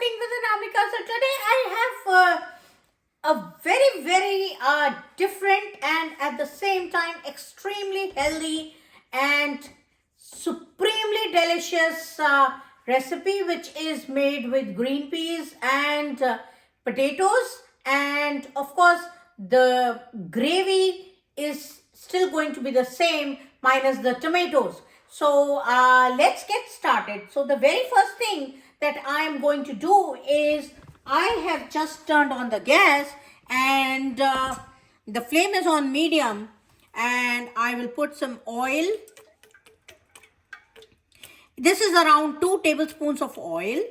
Cooking with Anamika. So today I have a very different and at the same time extremely healthy and supremely delicious recipe, which is made with green peas and potatoes, and of course the gravy is still going to be the same minus the tomatoes. So let's get started. So the very first thing that I am going to do is I have just turned on the gas, and the flame is on medium, and I will put some oil. This is around 2 tablespoons of oil.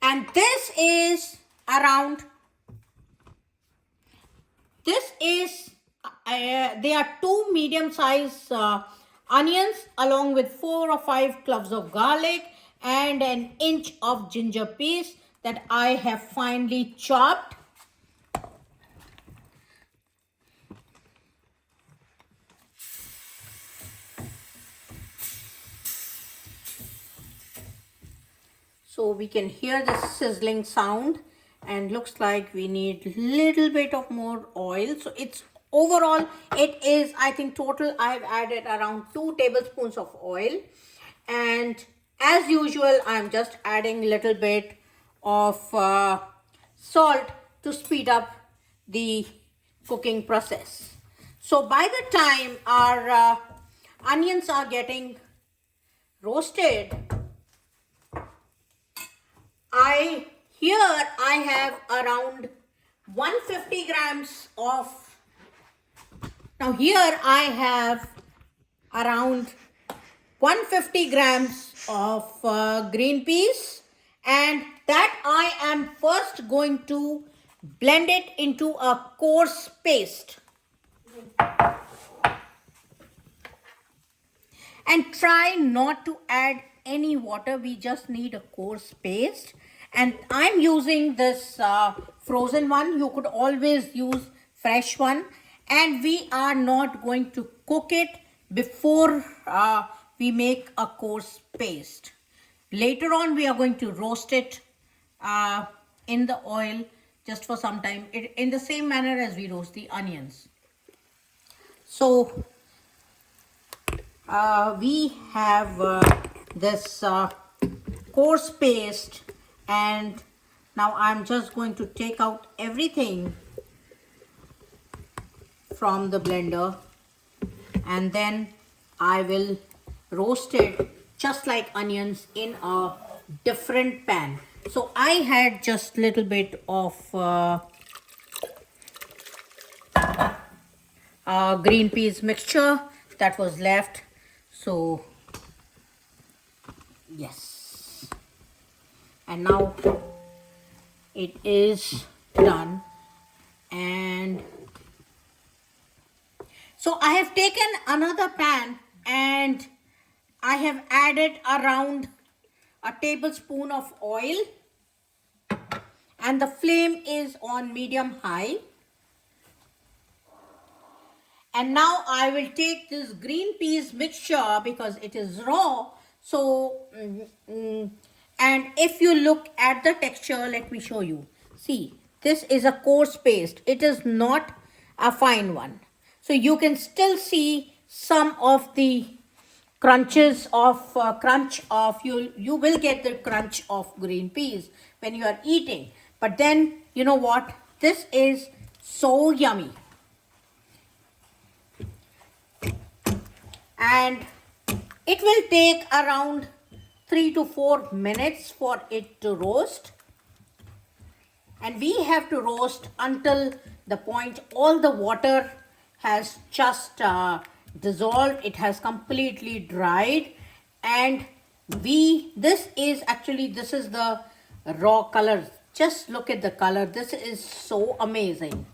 And this is they are 2 medium size onions along with 4 or 5 cloves of garlic and an inch of ginger paste that I have finely chopped. So we can hear the sizzling sound, and looks like we need little bit of more oil. So it's overall, it is, I think total I've added around 2 tablespoons of oil, and as usual I'm just adding little bit of salt to speed up the cooking process. So by the time our onions are getting roasted, I have around 150 grams of, now here I have around 150 grams of green peas, and that I am first going to blend it into a coarse paste. And try not to add any water, we just need a coarse paste. And I'm using this frozen one. You could always use fresh one. And we are not going to cook it before we make a coarse paste. Later on, we are going to roast it in the oil just for some time, in the same manner as we roast the onions. So we have this coarse paste, and now I'm just going to take out everything from the blender, and then I will roast it just like onions in a different pan. So I had just little bit of green peas mixture that was left. So yes, and now it is done. And so I have taken another pan and I have added around a tablespoon of oil, and the flame is on medium high. And now I will take this green peas mixture because it is raw. So, and if you look at the texture, let me show you. See, this is a coarse paste. It is not a fine one. So you can still see some of the crunches of you will get the crunch of green peas when you are eating. But then, you know what? This is so yummy. And it will take around 3 to 4 minutes for it to roast, and we have to roast until the point all the water has just dissolved, it has completely dried, and this is the raw color. Just look at the color. This is so amazing.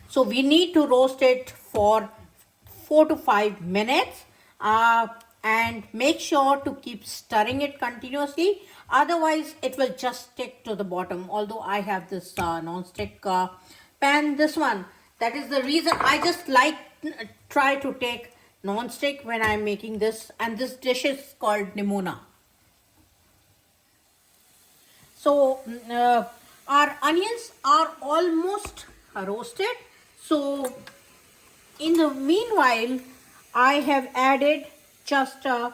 So we need to roast it for 4 to 5 minutes, and make sure to keep stirring it continuously, otherwise it will just stick to the bottom. Although I have this non-stick pan, this one, That is the reason I just like try to take non-stick when I'm making this, and this dish is called Nimona. So our onions are almost roasted. So in the meanwhile, I have added just a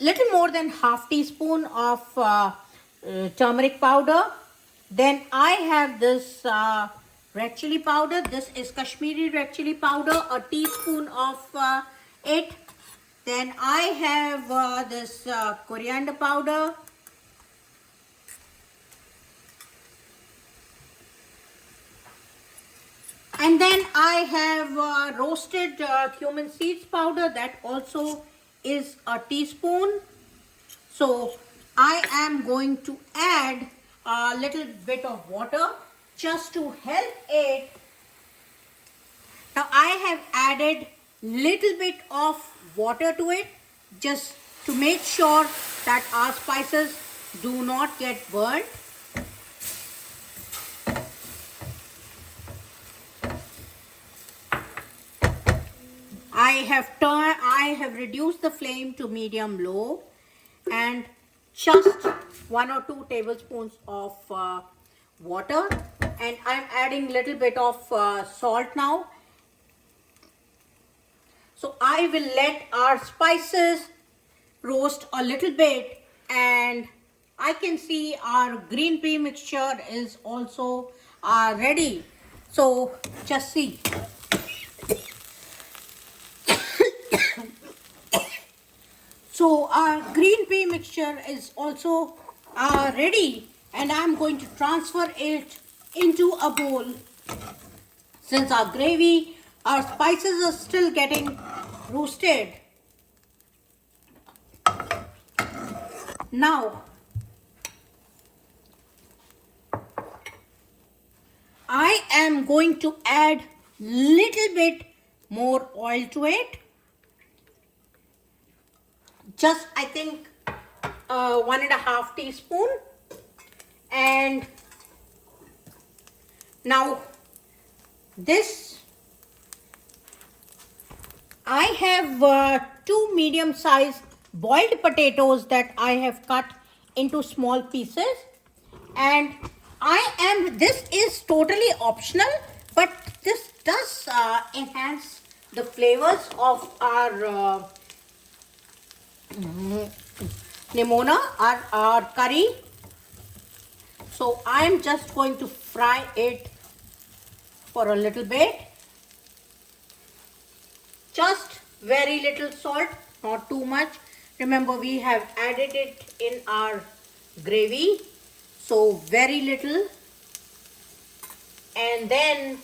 little more than half teaspoon of turmeric powder. Then I have this red chili powder. This is Kashmiri red chili powder, a teaspoon of it. Then I have this coriander powder. And then I have roasted cumin seeds powder. That also is a teaspoon. So I am going to add a little bit of water just to help it. Now I have added little bit of water to it just to make sure that our spices do not get burnt. I have reduced the flame to medium low, and just 1 or 2 tablespoons of water, and I'm adding little bit of salt now. So I will let our spices roast a little bit, and I can see our green pea mixture is also ready. So just see. So our green pea mixture is also ready, and I'm going to transfer it into a bowl. Since our gravy, our spices are still getting roasted. Now, I am going to add little bit more oil to it. Just I think 1.5 teaspoon. And now this, I have 2 medium sized boiled potatoes that I have cut into small pieces, and this is totally optional, but this does enhance the flavors of our Nimona, our curry. So I am just going to fry it for a little bit. Just very little salt, not too much. Remember, we have added it in our gravy, so very little. And then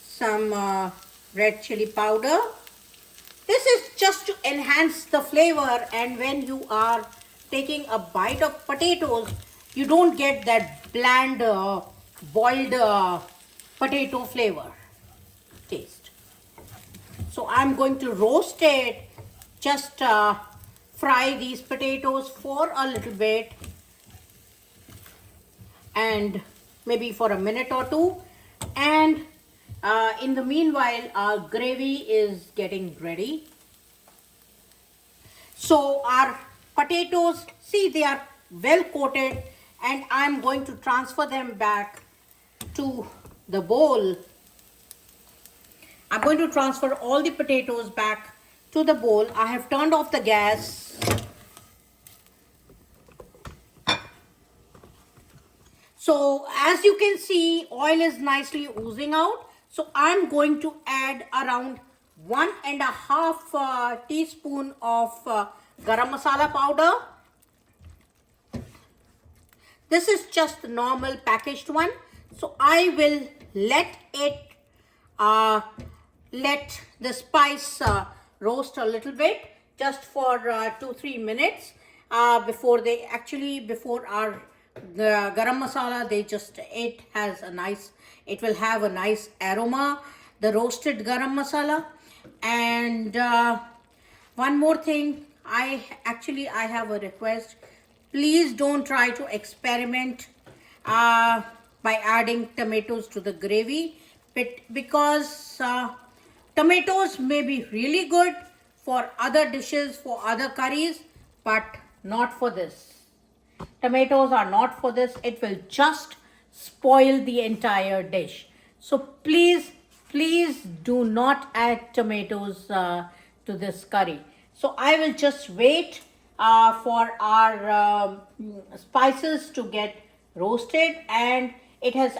some red chili powder. This is just to enhance the flavor, and when you are taking a bite of potatoes, you don't get that bland boiled potato flavor taste. So I'm going to roast it, just fry these potatoes for a little bit, and maybe for a minute or two. And in the meanwhile, our gravy is getting ready. So our potatoes, see, they are well coated, and I'm going to transfer them back to the bowl. I'm going to transfer all the potatoes back to the bowl. I have turned off the gas. So as you can see, oil is nicely oozing out. So I'm going to add around 1.5 teaspoon of garam masala powder. This is just the normal packaged one. So I will let the spice roast a little bit, just for 2-3 minutes before our the garam masala, it will have a nice aroma, the roasted garam masala. And one more thing, I have a request. Please don't try to experiment by adding tomatoes to the gravy, because tomatoes may be really good for other dishes, for other curries, but not for this. Tomatoes are not for this. It will just spoil the entire dish. So please, please do not add tomatoes to this curry. So I will just wait for our spices to get roasted, and it has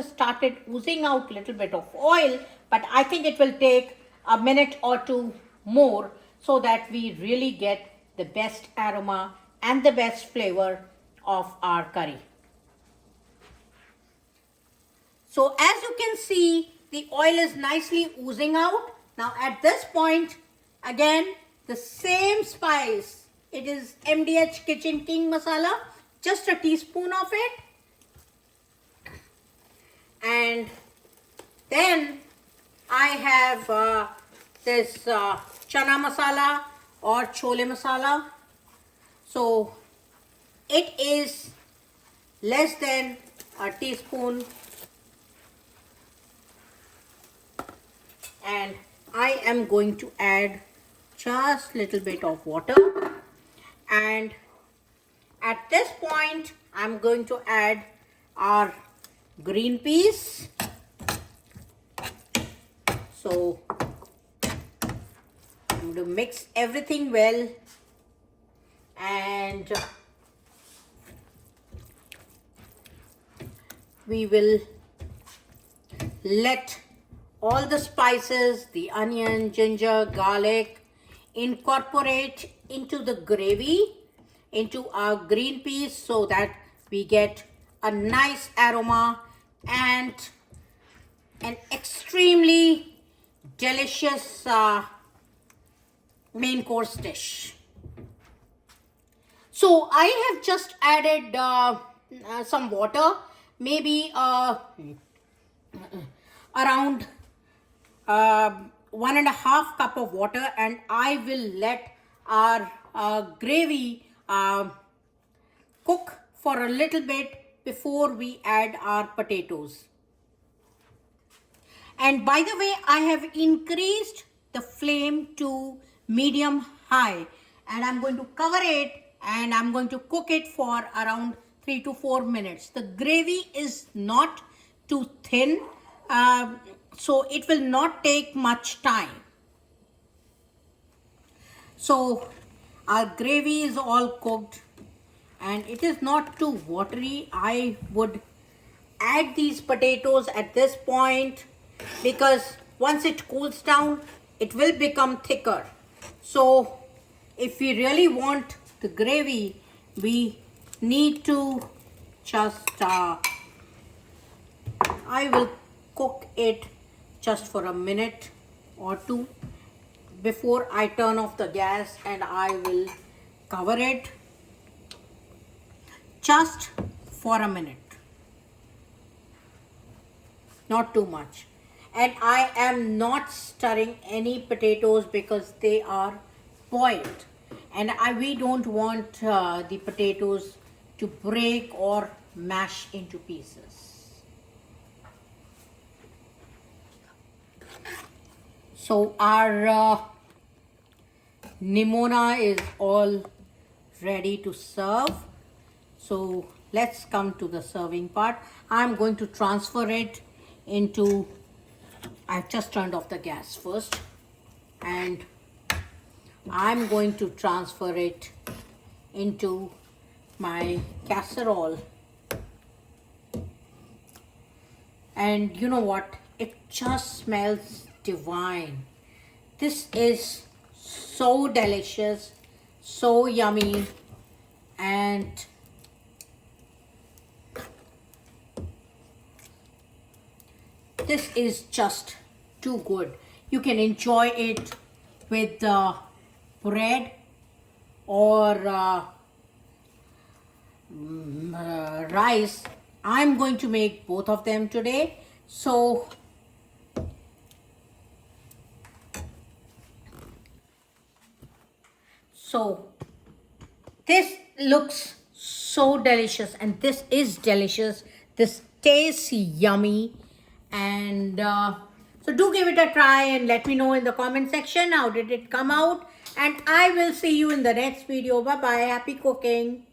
started oozing out a little bit of oil, but I think it will take a minute or two more so that we really get the best aroma and the best flavor of our curry. So as you can see, the oil is nicely oozing out. Now at this point, again, the same spice. It is MDH Kitchen King Masala, just a teaspoon of it. And then I have this chana masala or chole masala. So it is less than a teaspoon, and I am going to add just a little bit of water, and at this point I'm going to add our green peas. So I'm going to mix everything well, and we will let all the spices, the onion, ginger, garlic, incorporate into the gravy, into our green peas, so that we get a nice aroma and an extremely delicious main course dish. So I have just added some water, maybe around 1.5 cup of water, and I will let our gravy cook for a little bit before we add our potatoes. And by the way, I have increased the flame to medium high, and I'm going to cover it and I'm going to cook it for around 3 to 4 minutes. The gravy is not too thin, so it will not take much time. So our gravy is all cooked and it is not too watery. I would add these potatoes at this point, because once it cools down, it will become thicker. So if we really want the gravy, we need to just I will cook it just for a minute or two before I turn off the gas, and I will cover it just for a minute, not too much. And I am not stirring any potatoes because they are boiled, and we don't want the potatoes to break or mash into pieces. So our Nimona is all ready to serve. So let's come to the serving part. I'm going to transfer it into, I've just turned off the gas first, and I'm going to transfer it into my casserole. And you know what? It just smells divine. This is so delicious, so yummy, and this is just too good. You can enjoy it with bread or rice. I'm going to make both of them today. So this looks so delicious, and this is delicious. This tastes yummy. And so do give it a try and let me know in the comment section how did it come out. And I will see you in the next video. Bye bye. Happy cooking.